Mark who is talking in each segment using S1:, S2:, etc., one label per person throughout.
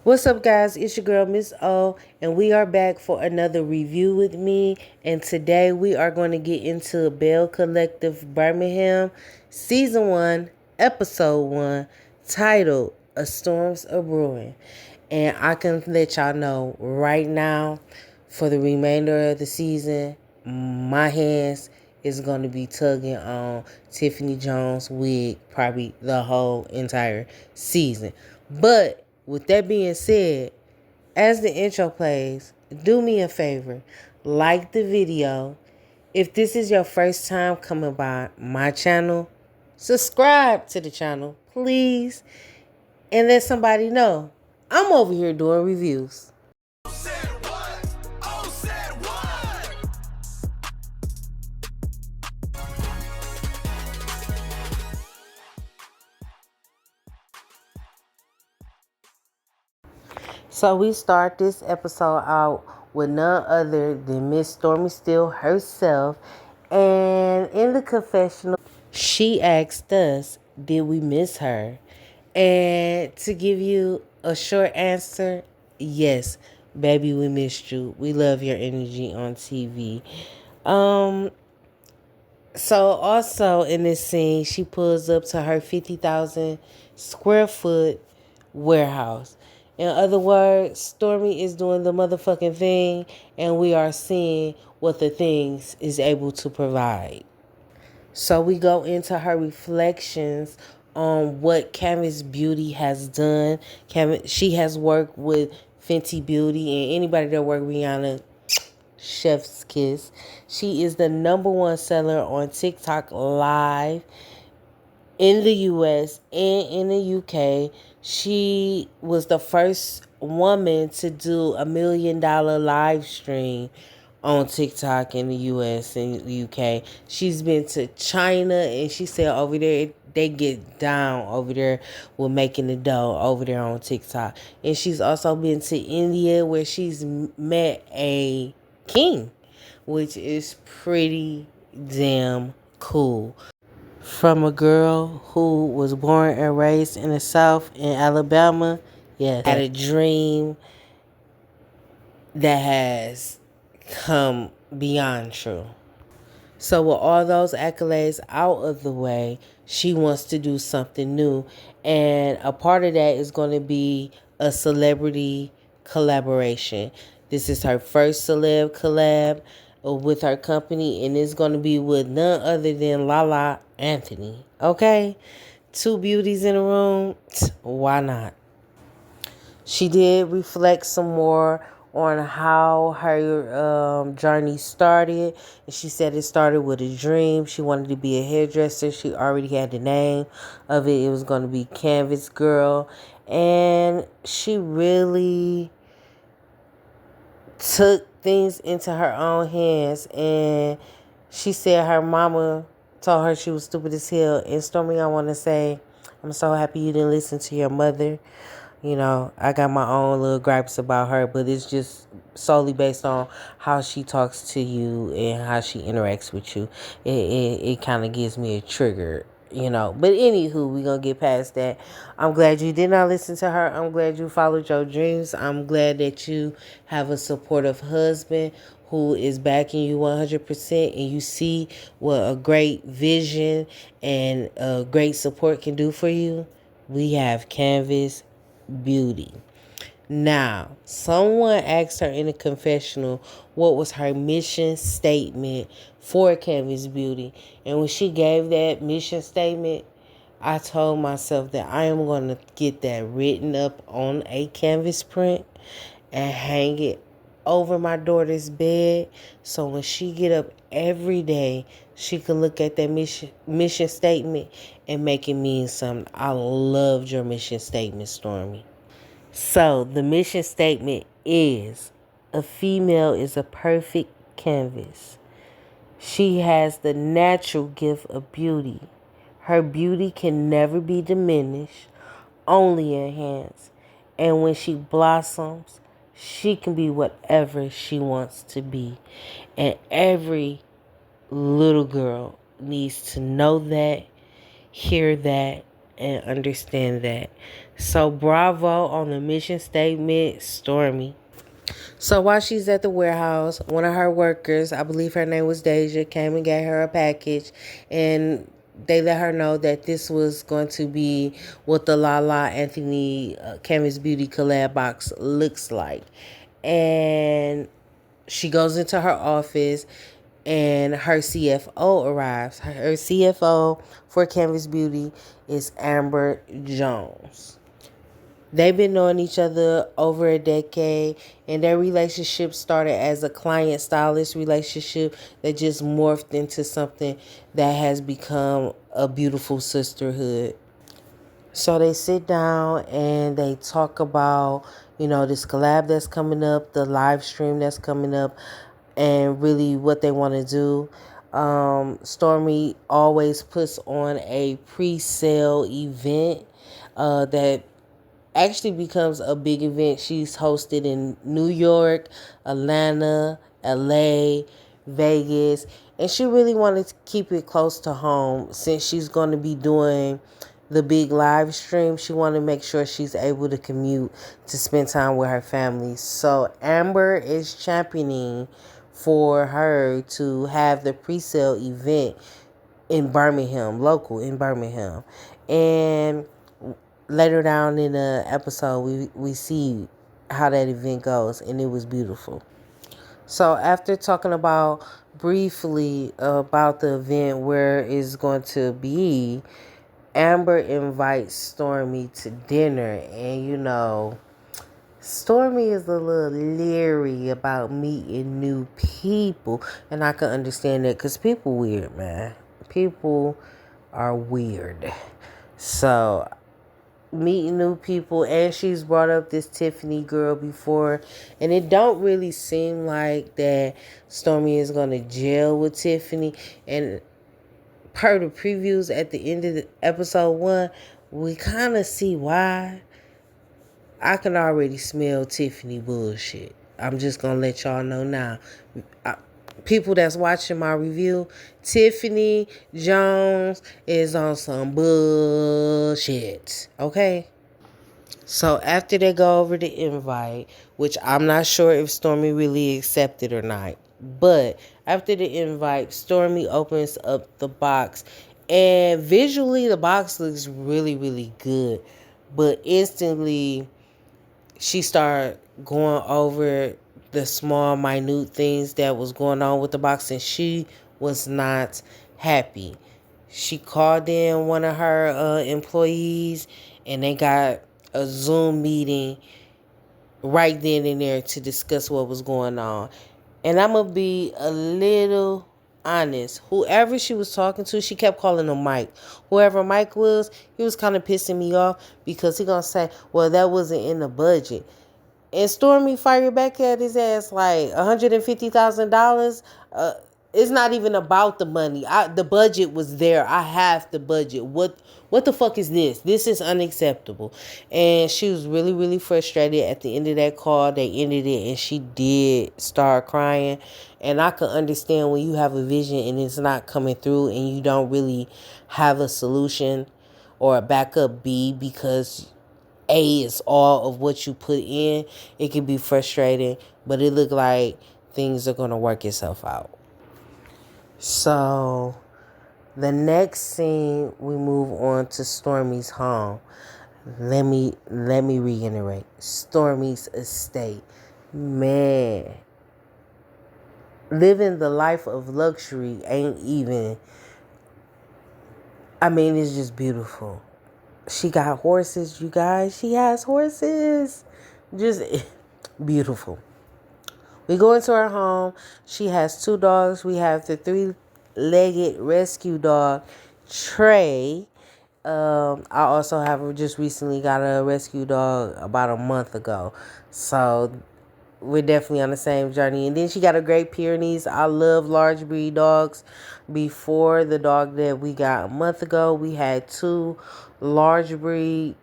S1: What's up, guys? It's your girl, Miss O, and we are back for another review with me. And today we are going to get into Belle Collective Birmingham, Season 1, Episode 1, titled A Storms Are Brewing. And I can let y'all know right now, for the remainder of the season, my hands is going to be tugging on Tiffany Jones' wig probably the whole entire season. But with that being said, as the intro plays, do me a favor, like the video. If this is your first time coming by my channel, subscribe to the channel, please, and let somebody know I'm over here doing reviews.
S2: Said what? Oh, said what?
S1: So we start this episode out with none other than Miss Stormy Steele herself. And in the confessional, she asked us, did we miss her? And to give you a short answer, yes, baby, we missed you. We love your energy on TV. Um, so also in this scene, she pulls up to her 50,000 square foot warehouse. In other words, Stormy is doing the motherfucking thing, and we are seeing what the things is able to provide. So we go into her reflections on what Canvas Beauty has done. She has worked with Fenty Beauty, and anybody that worked with Rihanna, chef's kiss. She is the #1 seller on TikTok Live in the US and in the UK. She was the first woman to do $1 million live stream on TikTok in the US and the UK. She's been to China, and she said over there they get down over there with making the dough over there on TikTok. And she's also been to India, where she's met a king, which is pretty damn cool. From a girl who was born and raised in the South in Alabama, yes, had a dream that has come beyond true. So with all those accolades out of the way, she wants to do something new. And a part of that is going to be a celebrity collaboration. This is her first celeb collab with her company, and it's going to be with none other than Lala Anthony. Okay? Two beauties in a room. Why not? She did reflect some more on how her journey started. And she said it started with a dream. She wanted to be a hairdresser. She already had the name of it. It was going to be Canvas Girl. And she really took things into her own hands. And she said her mama told her she was stupid as hell. And Stormy, I want to say, I'm so happy you didn't listen to your mother. You know, I got my own little gripes about her, but it's just solely based on how she talks to you and how she interacts with you. It kind of gives me a trigger, you know. But anywho, we're going to get past that. I'm glad you did not listen to her. I'm glad you followed your dreams. I'm glad that you have a supportive husband who is backing you 100%, and you see what a great vision and a great support can do for you. We have Canvas Beauty. Now, someone asked her in a confessional what was her mission statement for Canvas Beauty. And when she gave that mission statement, I told myself that I am going to get that written up on a canvas print and hang it over my daughter's bed, so when she get up every day, she can look at that mission statement and make it mean something. I loved your mission statement, Stormy. So the mission statement is: a female is a perfect canvas. She has the natural gift of beauty. Her beauty can never be diminished, only enhanced. And when she blossoms, she can be whatever she wants to be. And every little girl needs to know that, hear that, and understand that. So bravo on the mission statement, Stormy. So while she's at the warehouse, one of her workers, I believe her name was Deja, came and gave her a package, and they let her know that this was going to be what the Lala Anthony Canvas Beauty collab box looks like. And she goes into her office, and her CFO arrives. Her CFO for Canvas Beauty is Amber Jones. They've been knowing each other over a decade, and their relationship started as a client stylist relationship that just morphed into something that has become a beautiful sisterhood. So they sit down and they talk about, this collab that's coming up, the live stream that's coming up, and really what they want to do. Stormy always puts on a pre-sale event that actually becomes a big event. She's hosted in New York, Atlanta, LA, Vegas, and she really wanted to keep it close to home since she's going to be doing the big live stream. She wanted to make sure she's able to commute to spend time with her family. So Amber is championing for her to have the pre-sale event in Birmingham, local in Birmingham. And later down in the episode, we see how that event goes, and it was beautiful. So after talking about briefly about the event where it's going to be, Amber invites Stormy to dinner, and Stormy is a little leery about meeting new people, and I can understand that because people weird, man. People are weird. So meeting new people, and she's brought up this Tiffany girl before, and it don't really seem like that Stormy is going to jail with Tiffany. And per the previews at the end of the episode 1, we kind of see why. I can already smell Tiffany bullshit. I'm just going to let y'all know now. People that's watching my review, Tiffany Jones is on some bullshit. Okay? So after they go over the invite, which I'm not sure if Stormy really accepted or not, but after the invite, Stormy opens up the box, and visually the box looks really, really good. But instantly she started going over the small, minute things that was going on with the box, and she was not happy. She called in one of her employees, and they got a Zoom meeting right then and there to discuss what was going on. And I'm going to be a little honest. Whoever she was talking to, she kept calling him Mike. Whoever Mike was, he was kind of pissing me off because he going to say, well, that wasn't in the budget. And Stormy fired back at his ass like $150,000. It's not even about the money. The budget was there. I have the budget. What the fuck is this? This is unacceptable. And she was really, really frustrated at the end of that call. They ended it, and she did start crying. And I can understand when you have a vision and it's not coming through, and you don't really have a solution or a backup B, because A is all of what you put in. It can be frustrating, but it looked like things are going to work itself out. So the next scene, we move on to Stormy's home. Let me reiterate. Stormy's estate. Man, living the life of luxury ain't even, it's just beautiful. She got horses, you guys. She has horses. Just beautiful. We go into her home. She has 2 dogs. We have the 3-legged rescue dog, Trey. I also have just recently got a rescue dog about a month ago. So we're definitely on the same journey. And then she got a Great Pyrenees. I love large breed dogs. Before the dog that we got a month ago, we had 2 large breed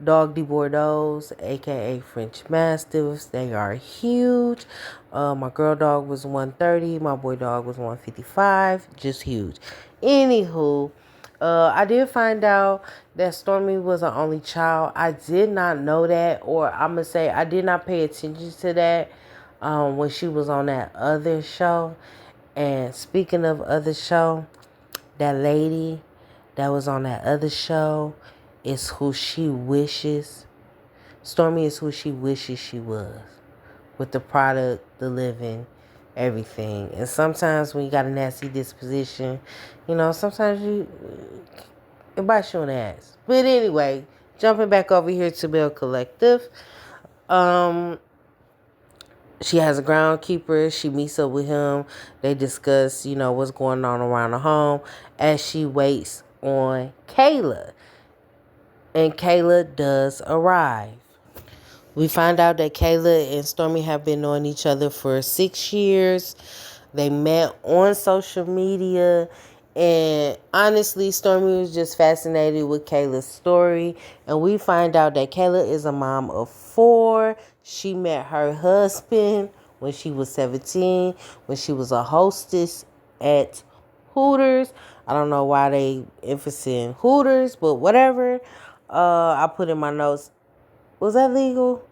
S1: Dog de Bordeaux, aka French Mastiffs. They are huge. My girl dog was 130. My boy dog was 155. Just huge. Anywho, I did find out that Stormy was an only child. I did not know that, or I'm gonna say I did not pay attention to that when she was on that other show. And speaking of other show, that lady that was on that other show is who she wishes. Stormy is who she wishes she was, with the product, the living, everything. And sometimes when you got a nasty disposition, sometimes it bites you in the ass. But anyway, jumping back over here to Belle Collective. Um, she has a groundkeeper. She meets up with him. They discuss, what's going on around the home as she waits on Kayla. And Kayla does arrive. We find out that Kayla and Stormy have been knowing each other for 6 years. They met on social media. And honestly, Stormy was just fascinated with Kayla's story. And we find out that Kayla is a mom of 4. She met her husband when she was 17, when she was a hostess at Hooters. I don't know why they emphasize Hooters, but whatever. I put in my notes, was that legal?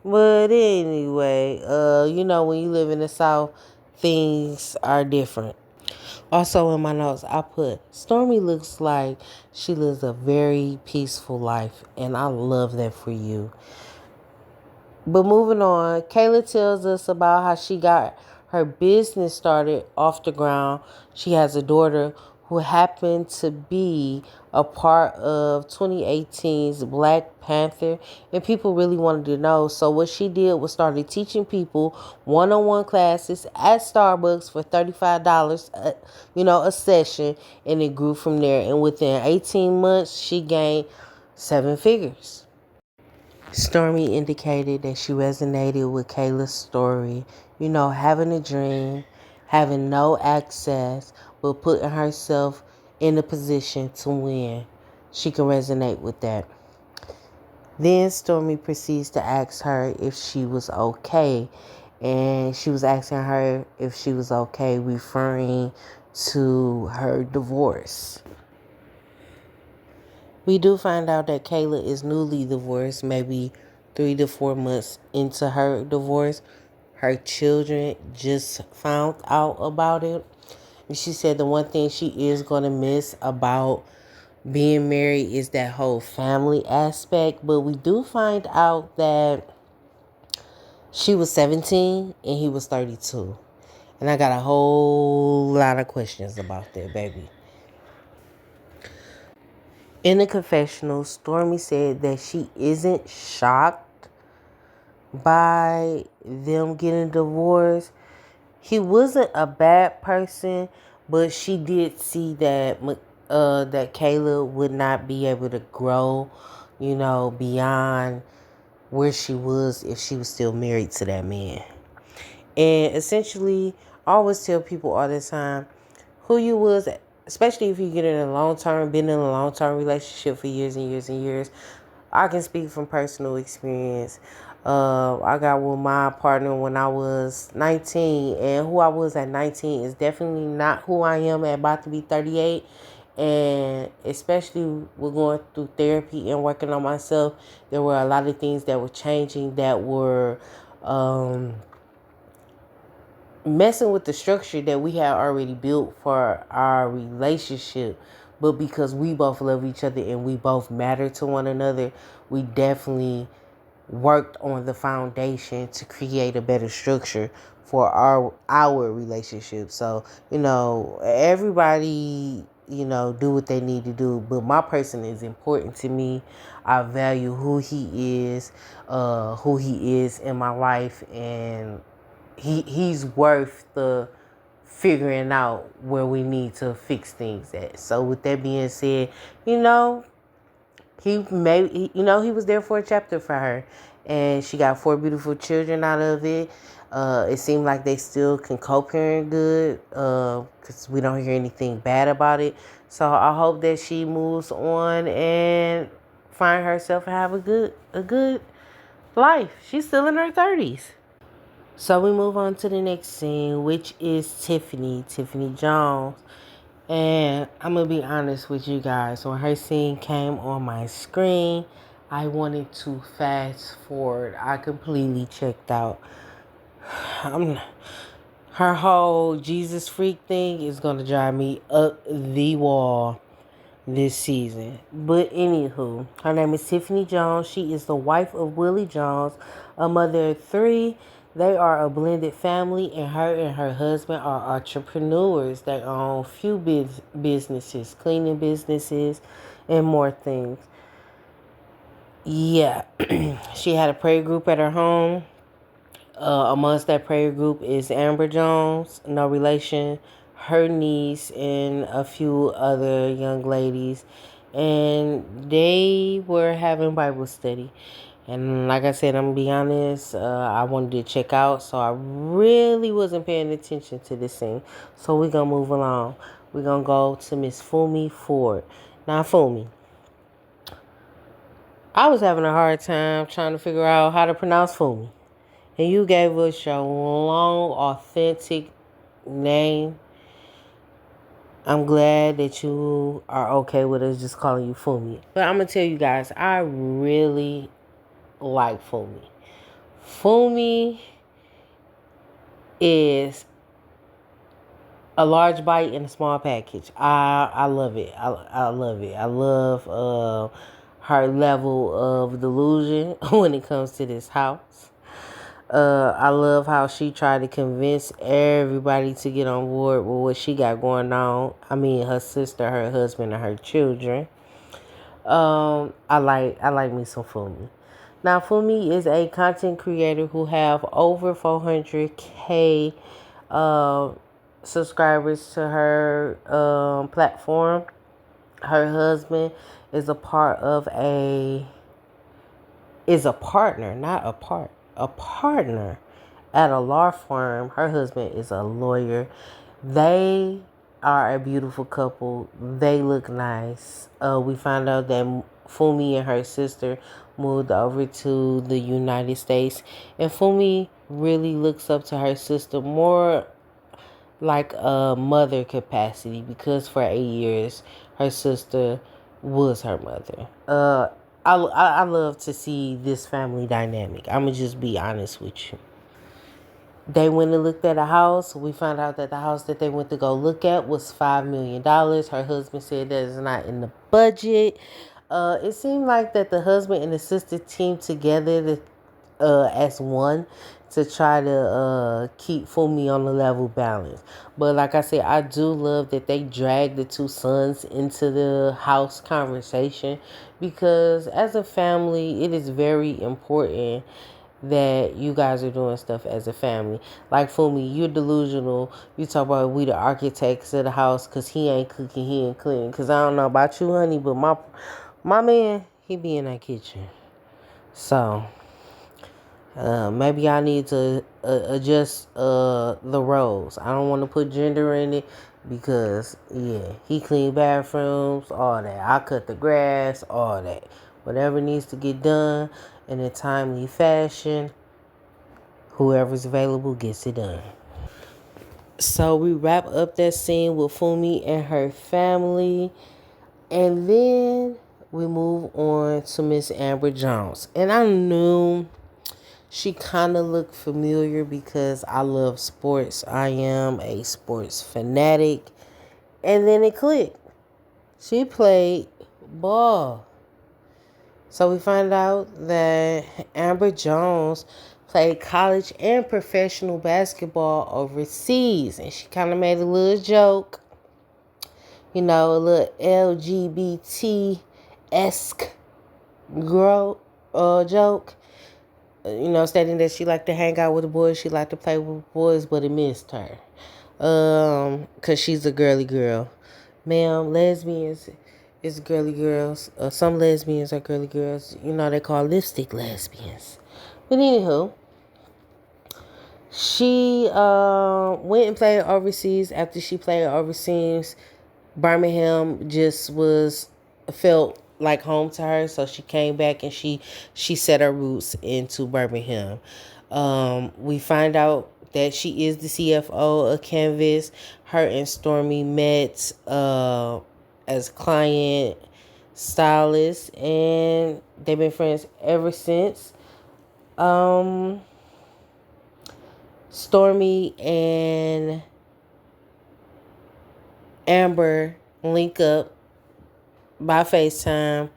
S1: But anyway, when you live in the South, things are different. Also in my notes, I put, Stormy looks like she lives a very peaceful life, and I love that for you. But moving on, Kayla tells us about how she got her business started off the ground. She has a daughter who happened to be a part of 2018's Black Panther, and people really wanted to know. So what she did was started teaching people one-on-one classes at Starbucks for $35, a session, and it grew from there. And within 18 months, she gained 7 figures. Stormy indicated that she resonated with Kayla's story, having a dream, having no access, but putting herself in a position to win. She can resonate with that. Then Stormy proceeds to ask her if she was okay. And she was asking her if she was okay, referring to her divorce. We do find out that Kayla is newly divorced, maybe 3 to 4 months into her divorce. Her children just found out about it. And she said the one thing she is going to miss about being married is that whole family aspect. But we do find out that she was 17 and he was 32. And I got a whole lot of questions about that, baby. In the confessional, Stormy said that she isn't shocked by them getting divorced. He wasn't a bad person, but she did see that Kayla would not be able to grow, beyond where she was if she was still married to that man. And essentially, I always tell people all the time, who you was, especially if you get in a been in a long-term relationship for years and years and years. I can speak from personal experience. I got with my partner when I was 19, and who I was at 19 is definitely not who I am at about to be 38. And especially with going through therapy and working on myself, there were a lot of things that were changing that were messing with the structure that we had already built for our relationship. But because we both love each other and we both matter to one another, we definitely worked on the foundation to create a better structure for our relationship. So, everybody, do what they need to do. But my person is important to me. I value who he is in my life, and he's worth the figuring out where we need to fix things at. So with that being said, he was there for a chapter for her, and she got 4 beautiful children out of it. It seemed like they still can co-parent good, because we don't hear anything bad about it. So I hope that she moves on and find herself and have a good life. She's still in her 30s. So we move on to the next scene, which is Tiffany Jones. And I'm going to be honest with you guys. When her scene came on my screen, I wanted to fast forward. I completely checked out. I'm, her whole Jesus freak thing is going to drive me up the wall this season. But anywho, her name is Tiffany Jones. She is the wife of Willie Jones, a mother of three. They are a blended family, and her husband are entrepreneurs. They own few businesses, cleaning businesses, and more things. Yeah, she had a prayer group at her home. Amongst that prayer group is Amber Jones, no relation, her niece, and a few other young ladies. And they were having Bible study. And like I said, I'm going to be honest, I wanted to check out, so I really wasn't paying attention to this scene. So we're going to move along. We're going to go to Miss Fumi Ford. Now, Fumi, I was having a hard time trying to figure out how to pronounce Fumi. And you gave us your long, authentic name. I'm glad that you are okay with us just calling you Fumi. But I'm going to tell you guys, I really like Fumi. Fumi is a large bite in a small package. I love it. I love it. I love her level of delusion when it comes to this house. I love how she tried to convince everybody to get on board with what she got going on. I mean, her sister, her husband, and her children. I like me some Fumi. Now, Fumi is a content creator who have over 400K subscribers to her platform. Her husband is a partner, not a partner at a law firm. Her husband is a lawyer. They are a beautiful couple. They look nice. We found out that Fumi and her sister moved over to the United States, and Fumi really looks up to her sister more like a mother capacity, because for 8 years her sister was her mother. I love to see this family dynamic. I'm gonna just be honest with you. They went and looked at a house. We found out that the house that they went to go look at was $5 million. Her husband said that is not in the budget. It seemed like that the husband and the sister teamed together as one to try to keep Fumi on the level balance. But like I said, I do love that they dragged the two sons into the house conversation, because as a family, it is very important that you guys are doing stuff as a family. Like Fumi, you're delusional. You talk about we the architects of the house because he ain't cooking, he ain't cleaning. Because I don't know about you, honey, but my man, he be in that kitchen. So maybe I need to adjust the roles. I don't want to put gender in it, because yeah, he clean bathrooms, all that. I cut the grass, all that. Whatever needs to get done in a timely fashion, whoever's available gets it done. So we wrap up that scene with Fumi and her family, and then we move on to Miss Amber Jones. And I knew she kind of looked familiar because I love sports. I am a sports fanatic. And then it clicked. She played ball. So we find out that Amber Jones played college and professional basketball overseas. And she kind of made a little joke. You know, a little LGBT-esque joke. You know, stating that she liked to hang out with the boys, she liked to play with boys, but it missed her. Cause she's a girly girl. Ma'am, lesbians is girly girls. Some lesbians are girly girls. You know, they call lipstick lesbians. But anywho, she went and played overseas. After she played overseas, Birmingham just felt like home to her, so she came back and she set her roots into Birmingham. We find out that she is the CFO of Canvas. Her and Stormy met as client stylist, and they've been friends ever since. Um, Stormy and Amber link up by FaceTime,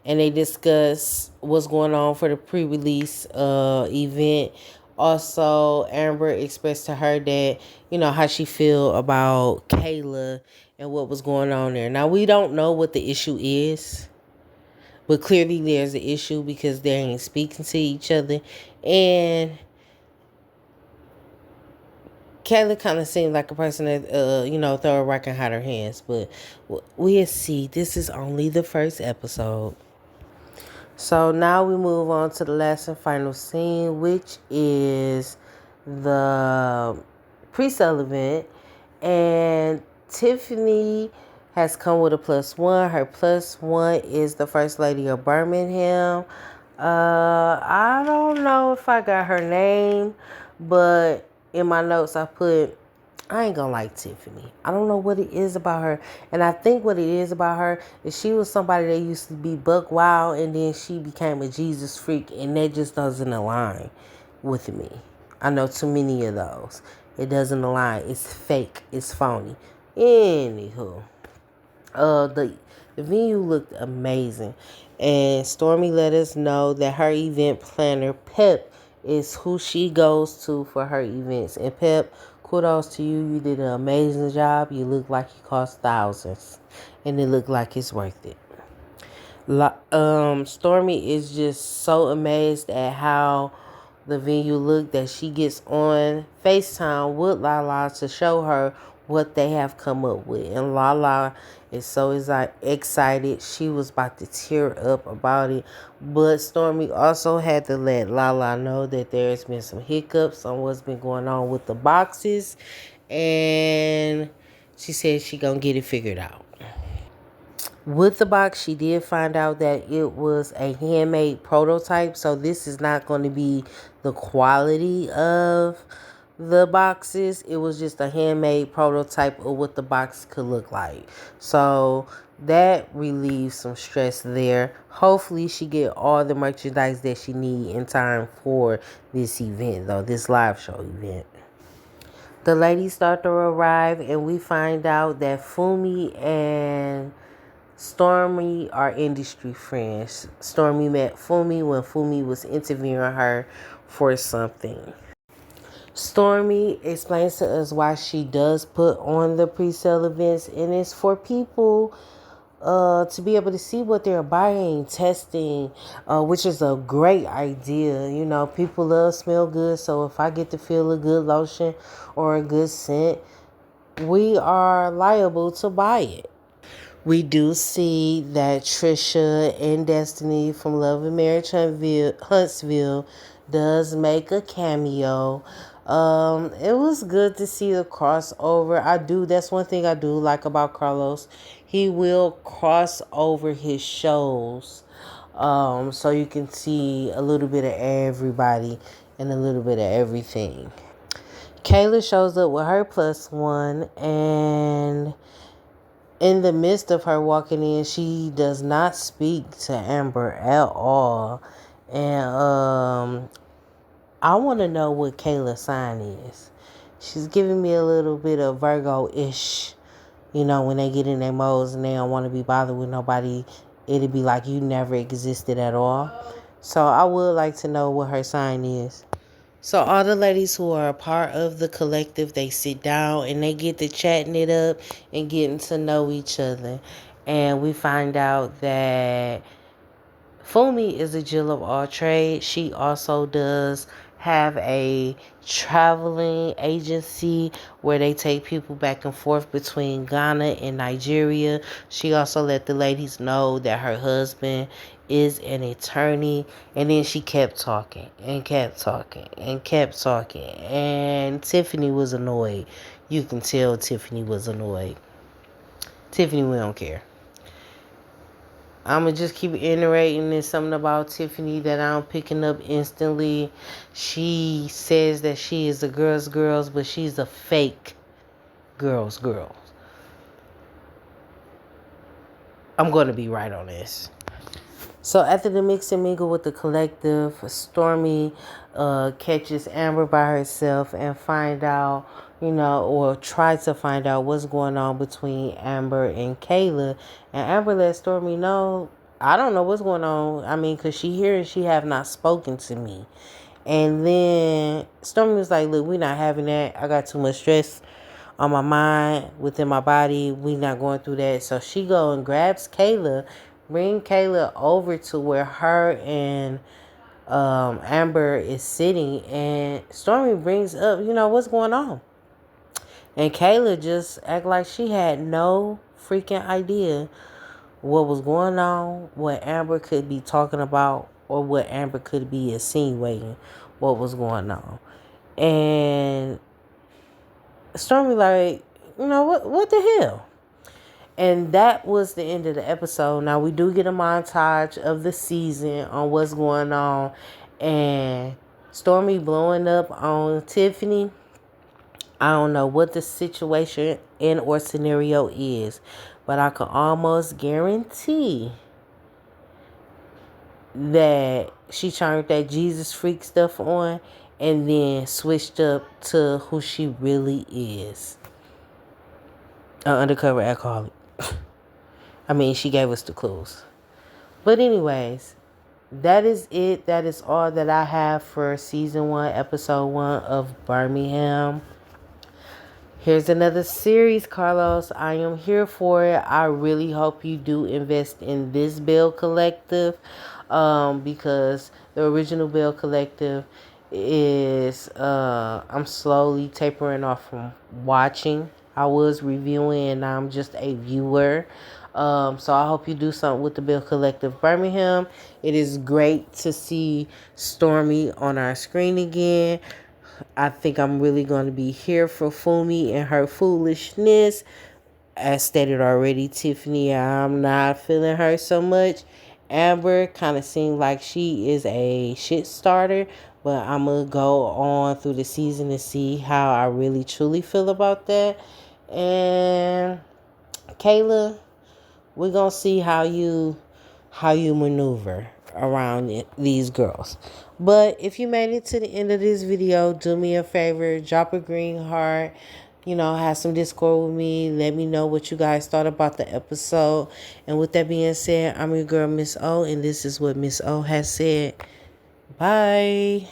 S1: and they discuss what's going on for the pre-release event. Also, Amber expressed to her that, how she feel about Kayla and what was going on there. Now, we don't know what the issue is, but clearly there's an issue because they ain't speaking to each other. And Kayla kind of seemed like a person that, throw a rock and hide her hands. But we'll see. This is only the first episode. So now we move on to the last and final scene, which is the pre-sale event. And Tiffany has come with a +1. Her +1 is the First Lady of Birmingham. I don't know if I got her name, but in my notes I put, I ain't gonna like Tiffany. I don't know what it is about her. And I think what it is about her is she was somebody that used to be buck wild, and then she became a Jesus freak, and that just doesn't align with me. I know too many of those. It doesn't align. It's fake. It's phony. Anywho. The venue looked amazing, and Stormy let us know that her event planner Pep is who she goes to for her events. And Pep, kudos to you. You did an amazing job. You look like you cost thousands, and it looked like it's worth it. Stormy is just so amazed at how the venue looked that she gets on FaceTime with Lala to show her what they have come up with. And Lala is so excited. She was about to tear up about it. But Stormy also had to let Lala know that there's been some hiccups on what's been going on with the boxes. And she said she gonna get it figured out. With the box, she did find out that it was a handmade prototype, so this is not going to be the quality of the boxes. It was just a handmade prototype of what the box could look like. So that relieves some stress there. Hopefully she get all the merchandise that she need in time for this event, though, this live show event. The ladies start to arrive, and we find out that Fumi and Stormy are industry friends. Stormy met Fumi when Fumi was interviewing her for something. Stormy explains to us why she does put on the pre-sale events, and it's for people to be able to see what they're buying, testing, which is a great idea. People love smell good, so if I get to feel a good lotion or a good scent, we are liable to buy it. We do see that Trisha and Destiny from Love and Marriage Huntsville does make a cameo. It was good to see the crossover. That's one thing I do like about Carlos. He will cross over his shows. So you can see a little bit of everybody and a little bit of everything. Kayla shows up with her +1, and in the midst of her walking in, she does not speak to Amber at all. And I want to know what Kayla's sign is. She's giving me a little bit of Virgo-ish. When they get in their modes and they don't want to be bothered with nobody, it'll be like you never existed at all. So I would like to know what her sign is. So all the ladies who are a part of the collective, they sit down and they get to chatting it up and getting to know each other. And we find out that Fumi is a Jill of all trades. She also does have a traveling agency where they take people back and forth between Ghana and Nigeria. She also let the ladies know that her husband is an attorney. And then she kept talking and kept talking and kept talking. And Tiffany was annoyed. You can tell Tiffany was annoyed. Tiffany, we don't care. I'ma just keep iterating. There's something about Tiffany that I'm picking up instantly. She says that she is a girls, but she's a fake girls. I'm gonna be right on this. So after the mix and mingle with the collective, Stormy catches Amber by herself and find out, or try to find out what's going on between Amber and Kayla. And Amber lets Stormy know, I don't know what's going on. I mean, because she here and she have not spoken to me. And then Stormy was like, look, we're not having that. I got too much stress on my mind, within my body. We not going through that. So she go and grabs Kayla, bring Kayla over to where her and Amber is sitting, and Stormy brings up, what's going on. And Kayla just act like she had no freaking idea what was going on, what Amber could be talking about, or what Amber could be insinuating what was going on. And Stormy like, what the hell? And that was the end of the episode. Now we do get a montage of the season on what's going on, and Stormy blowing up on Tiffany. I don't know what the situation and or scenario is, but I can almost guarantee that she turned that Jesus freak stuff on and then switched up to who she really is. An undercover alcoholic. I mean, she gave us the clues. But anyways, that is it. That is all that I have for season 1, episode 1 of Birmingham. Here's another series, Carlos. I am here for it. I really hope you do invest in this Belle Collective, because the original Belle Collective is, I'm slowly tapering off from watching. I was reviewing and I'm just a viewer. So I hope you do something with the Belle Collective Birmingham. It is great to see Stormy on our screen again. I think I'm really going to be here for Fumi and her foolishness. As stated already, Tiffany, I'm not feeling her so much. Amber kind of seemed like she is a shit starter, but I'm going to go on through the season to see how I really truly feel about that. And Kayla, we're going to see how you maneuver around these girls. But if you made it to the end of this video, do me a favor, drop a green heart, have some Discord with me. Let me know what you guys thought about the episode. And with that being said, I'm your girl, Miss O, and this is what Miss O has said. Bye.